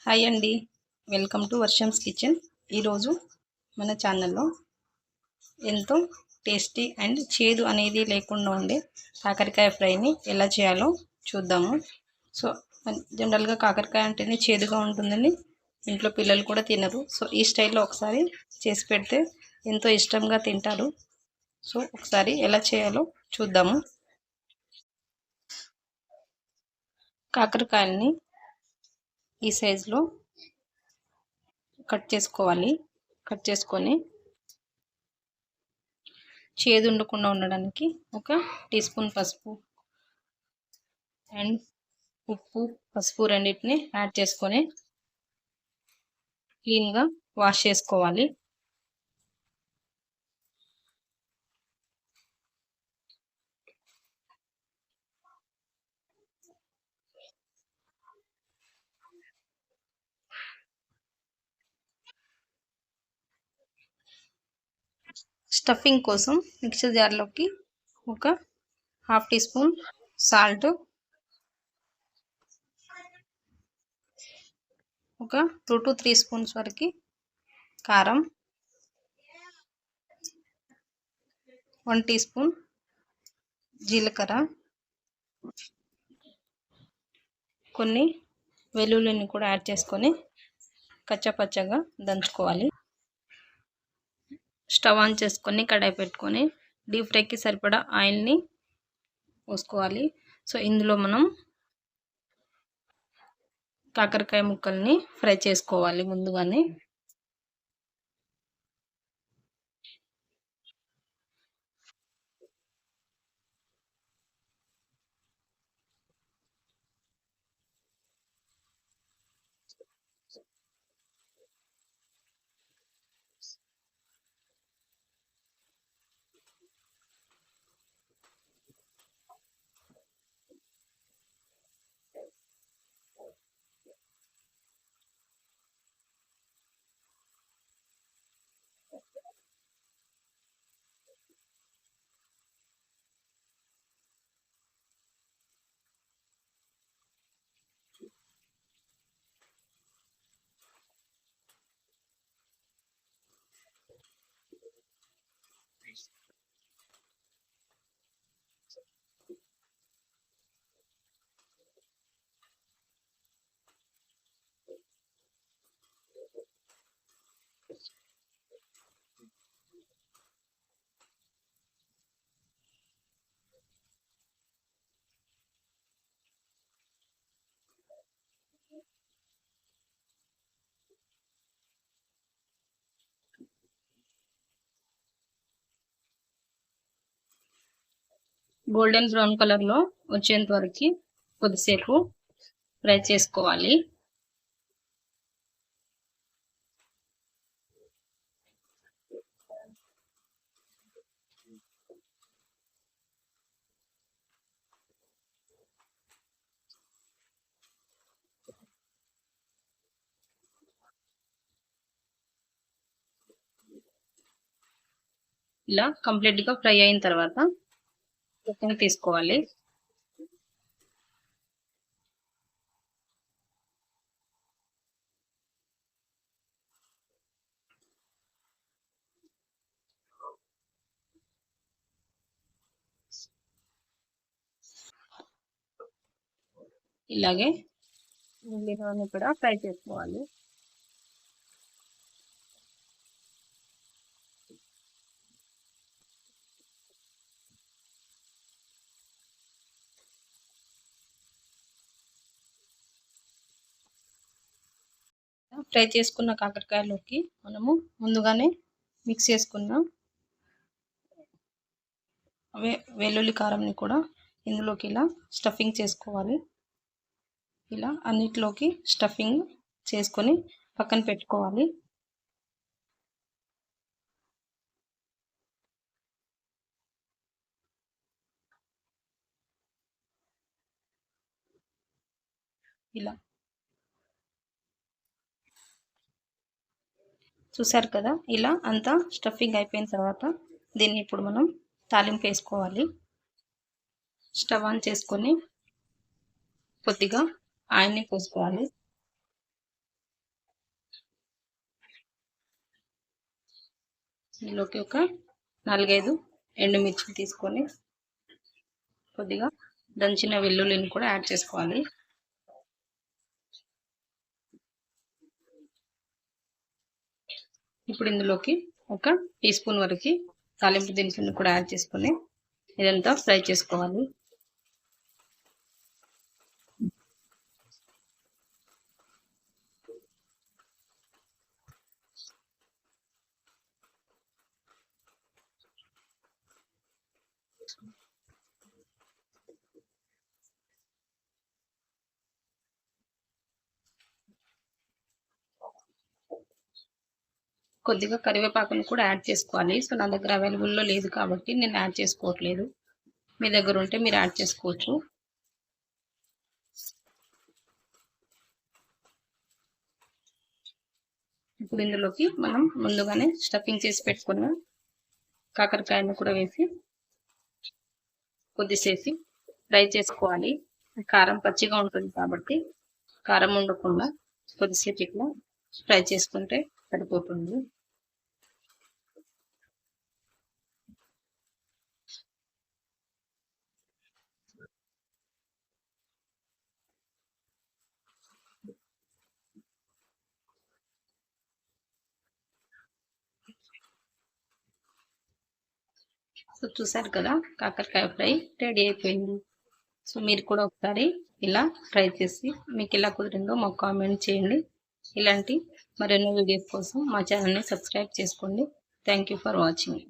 Hi అండి, welcome to వర్షమ్స్ kitchen. ఈరోజు మన ఛానల్లో ఎంతో టేస్టీ అండ్ చేదు అనేది లేకుండా ఉండే కాకరకాయ ఫ్రైని ఎలా చేయాలో చూద్దాము. సో జనరల్గా కాకరకాయ అంటేనే చేదుగా ఉంటుందని ఇంట్లో పిల్లలు కూడా తినరు. సో ఈ స్టైల్లో ఒకసారి చేసి పెడితే ఎంతో ఇష్టంగా తింటారు. సో ఒకసారి ఎలా చేయాలో చూద్దాము. కాకరకాయల్ని ఈ సైజులో కట్ చేసుకోవాలి. కట్ చేసుకొని చేదు ఉండకుండా ఉండడానికి ఒక టీ స్పూన్ పసుపు అండ్ పసుపు రెండింటిని యాడ్ చేసుకొని క్లీన్గా వాష్ చేసుకోవాలి. స్టఫింగ్ కోసం మిక్సర్ జార్లోకి ఒక హాఫ్ టీ స్పూన్ సాల్ట్, ఒక 2 to 3 స్పూన్స్ వరకు కారం, 1 టీ స్పూన్ జీలకర్ర, కొన్ని వెల్లుల్లిని కూడా యాడ్ చేసుకొని కచ్చపచ్చగా దంచుకోవాలి. స్టవ్ ఆన్ చేసుకొని కడాయి పెట్టుకొని డీప్ ఫ్రైకి సరిపడా ఆయిల్ని పోసుకోవాలి. సో ఇందులో మనం కాకరకాయ ముక్కల్ని ఫ్రై చేసుకోవాలి ముందుగానే. గోల్డెన్ బ్రౌన్ కలర్లో వచ్చేంత వరకు కొద్దిసేపు ఫ్రై చేసుకోవాలి. ఇలా కంప్లీట్గా ఫ్రై అయిన తర్వాత పక్కన తీసుకోవాలి. ఇలాగే మిగిలినవన్నీ కూడా ఫ్రై చేసుకోవాలి. ఫ్రై చేసుకున్న కాకరకాయలోకి మనము ముందుగానే మిక్స్ చేసుకున్న వెల్లుల్లి కారంని కూడా ఇందులోకి ఇలా స్టఫింగ్ చేసుకోవాలి. ఇలా అన్నిటిలోకి స్టఫింగ్ చేసుకొని పక్కన పెట్టుకోవాలి. ఇలా చూసారు కదా, ఇలా అంతా స్టఫింగ్ అయిపోయిన తర్వాత దీన్ని ఇప్పుడు మనం తాలింపు వేసుకోవాలి. స్టవ్ ఆన్ చేసుకొని కొద్దిగా ఆయిల్ని పోసుకోవాలి. ఇందులోకి ఒక 4-5 ఎండుమిర్చిని తీసుకొని కొద్దిగా దంచిన వెల్లుల్లిని కూడా యాడ్ చేసుకోవాలి. ఇప్పుడు ఇందులోకి ఒక టీ స్పూన్ వరకు తాలింపు దినుసులను కూడా యాడ్ చేసుకొని ఇదంతా ఫ్రై చేసుకోవాలి. కొద్దిగా కరివేపాకును కూడా యాడ్ చేసుకోవాలి. సో నా దగ్గర అవైలబుల్లో లేదు కాబట్టి నేను యాడ్ చేసుకోవట్లేదు. మీ దగ్గర ఉంటే మీరు యాడ్ చేసుకోవచ్చు. ఇప్పుడు ఇందులోకి మనం ముందుగానే స్టఫింగ్ చేసి పెట్టుకున్న కాకరకాయను కూడా వేసి కొద్దిసేపు ఫ్రై చేసుకోవాలి. కారం పచ్చిగా ఉంటుంది కాబట్టి కారం ఉండకుండా కొద్దిసేపు ఇట్లా ఫ్రై చేసుకుంటే సరిపోతుంది. సో చూసారు కదా, కాకరకాయ ఫ్రై రెడీ అయిపోయింది. సో మీరు కూడా ఒకసారి ఇలా ట్రై చేసి మీకు ఎలా కుదిరిందో మాకు కామెంట్ చేయండి. ఇలాంటి మరెన్నో వీడియోస్ కోసం మా ఛానల్ని సబ్స్క్రైబ్ చేసుకోండి. Thank you for watching.